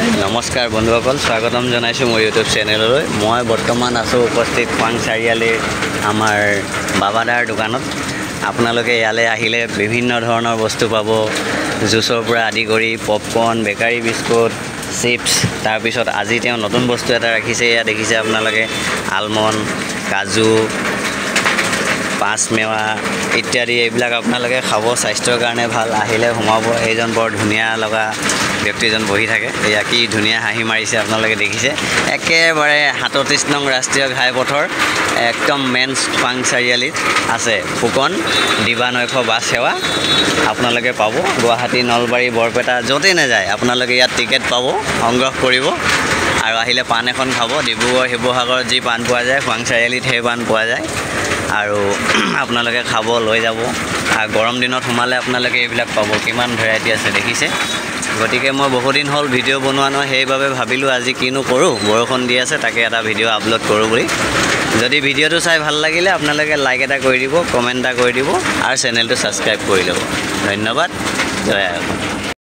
নমস্কাৰ বন্ধুসকল, স্বাগতম জনাইছোঁ মোৰ ইউটিউব চেনেললৈ। মই বৰ্তমান আছোঁ উপস্থিত খোৱাং চাৰিআলিৰ আমাৰ বাবাদাৰ দোকানত। আপোনালোকে ইয়ালৈ আহিলে বিভিন্ন ধৰণৰ বস্তু পাব, জুচৰ পৰা আদি কৰি পপকৰ্ণ, বেকাৰী বিস্কুট, চিপছ। তাৰপিছত আজি তেওঁ নতুন বস্তু এটা ৰাখিছে, এয়া দেখিছে আপোনালোকে আলমণ্ড, কাজু, পাঁচ মেৱা ইত্যাদি। এইবিলাক আপোনালোকে খাব, স্বাস্থ্যৰ কাৰণে ভাল। আহিলে সোমাব, এইজন বৰ ধুনীয়া লগা ব্যক্তিজন বহি থাকে। এয়া কি ধুনীয়া হাঁহি মাৰিছে আপোনালোকে দেখিছে। একেবাৰে ৩৭ নং ৰাষ্ট্ৰীয় ঘাইপথৰ একদম মেইন খোৱাং চাৰিআলিত আছে ফুকন দিবানৈশ বাছ সেৱা। আপোনালোকে পাব গুৱাহাটী, নলবাৰী, বৰপেটা য'তেই নাযায় আপোনালোকে ইয়াত টিকেট পাব, সংগ্ৰহ কৰিব আৰু আহিলে পাণ এখন খাব। ডিব্ৰুগড়, শিৱসাগৰত যি পাণ পোৱা যায় খোৱাং চাৰিআলিত সেই পাণ পোৱা যায় আৰু আপোনালোকে খাব, লৈ যাব। আৰু গৰম দিনত সোমালে আপোনালোকে এইবিলাক পাব, কিমান ভেৰাইটি আছে দেখিছে। গতিকে মই বহুদিন হ'ল ভিডিঅ' বনোৱা নহয়, সেইবাবে ভাবিলোঁ আজি কিনো কৰোঁ, বৰষুণ দি আছে তাকে এটা ভিডিঅ' আপলোড কৰোঁ বুলি। যদি ভিডিঅ'টো চাই ভাল লাগিলে আপোনালোকে লাইক এটা কৰি দিব, কমেণ্ট এটা কৰি দিব আৰু চেনেলটো ছাবস্ক্ৰাইব কৰি ল'ব। ধন্যবাদ। জয় আই অসম।